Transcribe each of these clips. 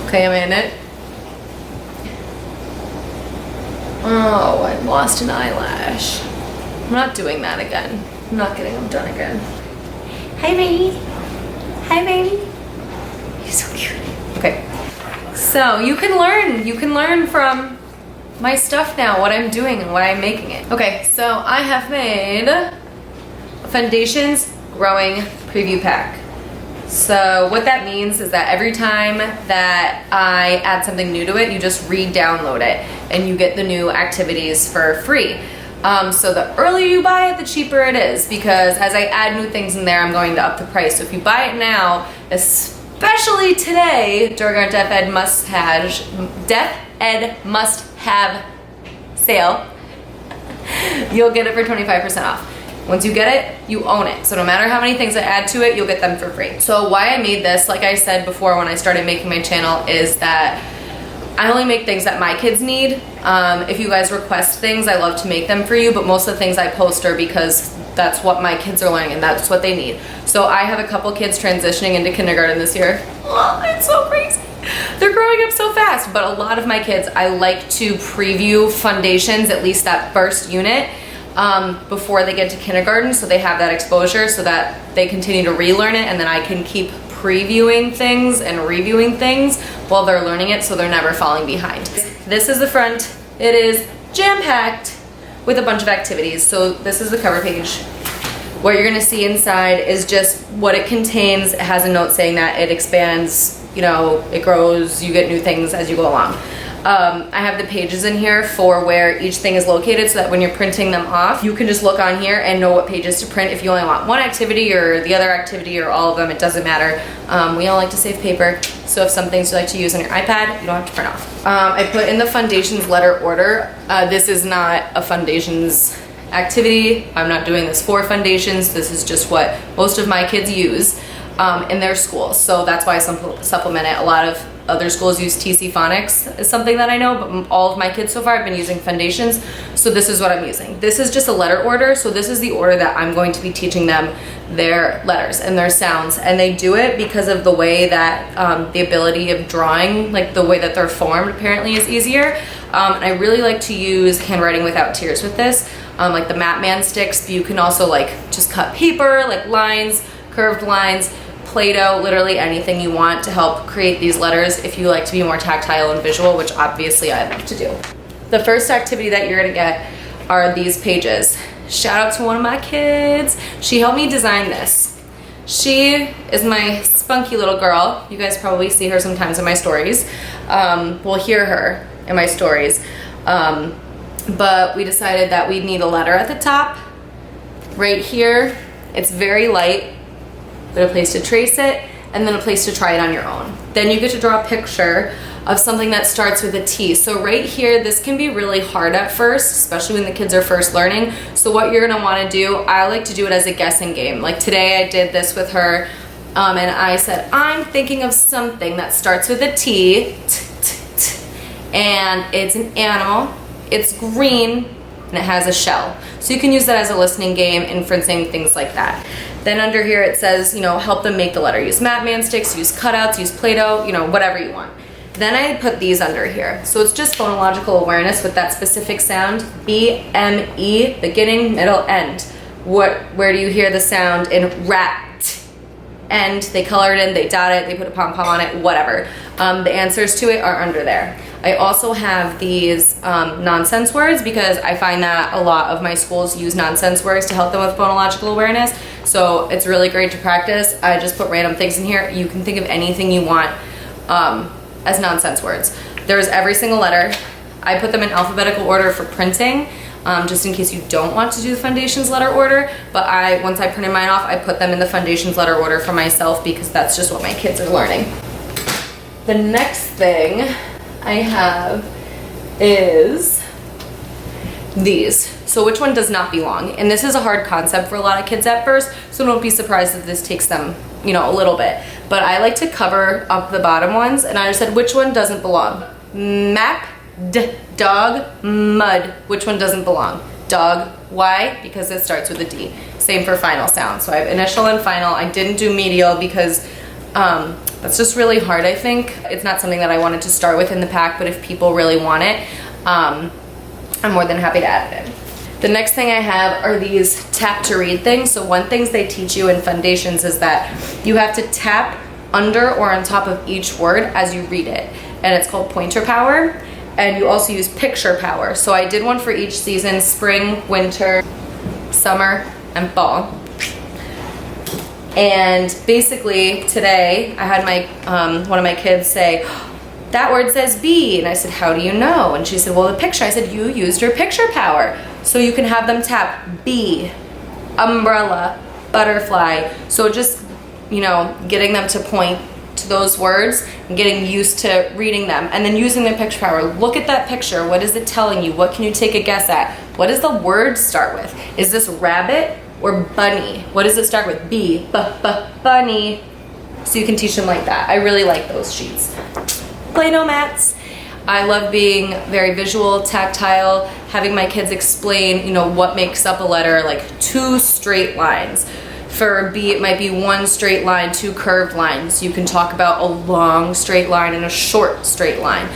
Okay, I'm in it. Oh, I lost an eyelash. I'm not doing that again. I'm not getting them done again. Hi, baby. Hi, baby. You're so cute. Okay. So you can learn from my stuff now, what I'm doing and why I'm making it. Okay, so I have made a Fundations Growing Preview Pack. So what that means is that every time that I add something new to it, you just re-download it and you get the new activities for free. So the earlier you buy it, the cheaper it is, because as I add new things in there, I'm going to up the price. So if you buy it now, especially today during our Deaf Ed Must Have sale, you'll get it for 25% off. Once you get it, you own it. So no matter how many things I add to it, you'll get them for free. So why I made this, like I said before when I started making my channel, is that I only make things that my kids need. If you guys request things, I love to make them for you, but most of the things I post are because that's what my kids are learning and that's what they need. So I have a couple kids transitioning into kindergarten this year. Oh, it's so crazy. They're growing up so fast, but a lot of my kids, I like to preview Fundations, at least that first unit, before they get to kindergarten, so they have that exposure so that they continue to relearn it, and then I can keep previewing things and reviewing things while they're learning it so they're never falling behind. This is the front. It is jam-packed with a bunch of activities. So this is the cover page. What you're gonna see inside is just what it contains. It has a note saying that it expands, you know, it grows, you get new things as you go along. I have the pages in here for where each thing is located so that when you're printing them off, you can just look on here and know what pages to print. If you only want one activity or the other activity or all of them, it doesn't matter. We all like to save paper, so if some things you like to use on your iPad, you don't have to print off. I put in the Fundations letter order. This is not a Fundations activity. I'm not doing this for Fundations. This is just what most of my kids use in their schools, so that's why I supplement it. A lot of other schools use TC Phonics is something that I know, but all of my kids so far have been using Fundations, so this is what I'm using. This is just a letter order, so this is the order that I'm going to be teaching them their letters and their sounds, and they do it because of the way that the ability of drawing, like the way that they're formed apparently is easier, and I really like to use handwriting without tears with this, like the Mat Man sticks, but you can also like just cut paper, like lines, curved lines, Play-Doh, literally anything you want to help create these letters if you like to be more tactile and visual, which obviously I love to do. The first activity that you're gonna get are these pages. Shout out to one of my kids. She helped me design this. She is my spunky little girl. You guys probably see her sometimes in my stories. We'll hear her in my stories. But we decided that we'd need a letter at the top. Right here, it's very light. But a place to trace it, and then a place to try it on your own. Then you get to draw a picture of something that starts with a T. So right here, this can be really hard at first, especially when the kids are first learning. So what you're gonna wanna do, I like to do it as a guessing game. Like today I did this with her, and I said, I'm thinking of something that starts with a T, and it's an animal, it's green, and it has a shell. So you can use that as a listening game, inferencing, things like that. Then under here it says, you know, help them make the letter. Use Mat Man sticks, use cutouts, use Play-Doh, you know, whatever you want. Then I put these under here. So it's just phonological awareness with that specific sound. B-M-E, beginning, middle, end. Where do you hear the sound in rat? End, they color it in, they dot it, they put a pom-pom on it, whatever. The answers to it are under there. I also have these nonsense words because I find that a lot of my schools use nonsense words to help them with phonological awareness. So it's really great to practice. I just put random things in here. You can think of anything you want as nonsense words. There's every single letter. I put them in alphabetical order for printing, just in case you don't want to do the Fundations letter order. But once I printed mine off, I put them in the Fundations letter order for myself because that's just what my kids are learning. The next thing I have is these. So which one does not belong? And this is a hard concept for a lot of kids at first, so don't be surprised if this takes them, you know, a little bit. But I like to cover up the bottom ones, and I just said which one doesn't belong. Map, dog, mud. Which one doesn't belong? Dog. Why? Because it starts with a D. Same for final sound. So I have initial and final. I didn't do medial because That's just really hard, I think. It's not something that I wanted to start with in the pack, but if people really want it, I'm more than happy to add it in. The next thing I have are these tap to read things. So one thing they teach you in Fundations is that you have to tap under or on top of each word as you read it. And it's called pointer power. And you also use picture power. So I did one for each season: spring, winter, summer, and fall. And basically today I had my one of my kids say, "That word says bee." And I said, "How do you know?" And she said, "Well, the picture." I said, "You used your picture power." So you can have them tap bee, umbrella, butterfly. So just, you know, getting them to point to those words and getting used to reading them, and then using the picture power. Look at that picture. What is it telling you? What can you take a guess at? What does the word start with? Is this rabbit or bunny? What does it start with? Bee, bunny. So you can teach them like that. I really like those sheets. Play-Doh mats. I love being very visual, tactile, having my kids explain, you know, what makes up a letter, like 2 straight lines. For B, it might be 1 straight line, 2 curved lines. You can talk about a long straight line and a short straight line.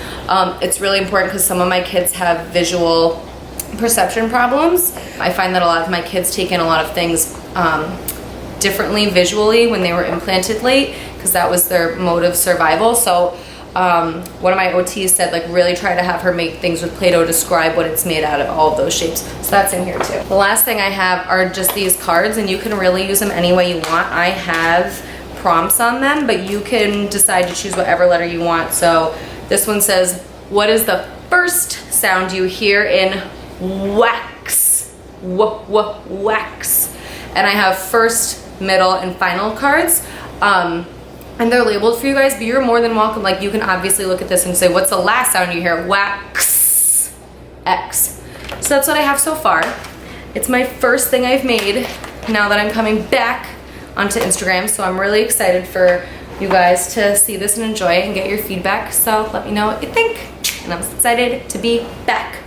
It's really important because some of my kids have visual perception problems. I find that a lot of my kids take in a lot of things differently visually when they were implanted late, because that was their mode of survival. So one of my OTs said, like, really try to have her make things with Play-Doh, describe what it's made out of, all of those shapes. So that's in here too. The last thing I have are just these cards, and you can really use them any way you want. I have prompts on them, but you can decide to choose whatever letter you want. So this one says, what is the first sound you hear in wax? Wax. And I have first, middle, and final cards. And they're labeled for you guys, but you're more than welcome. Like, you can obviously look at this and say, what's the last sound you hear? Wax. X. So that's what I have so far. It's my first thing I've made now that I'm coming back onto Instagram. So I'm really excited for you guys to see this and enjoy it and get your feedback. So let me know what you think. And I'm excited to be back.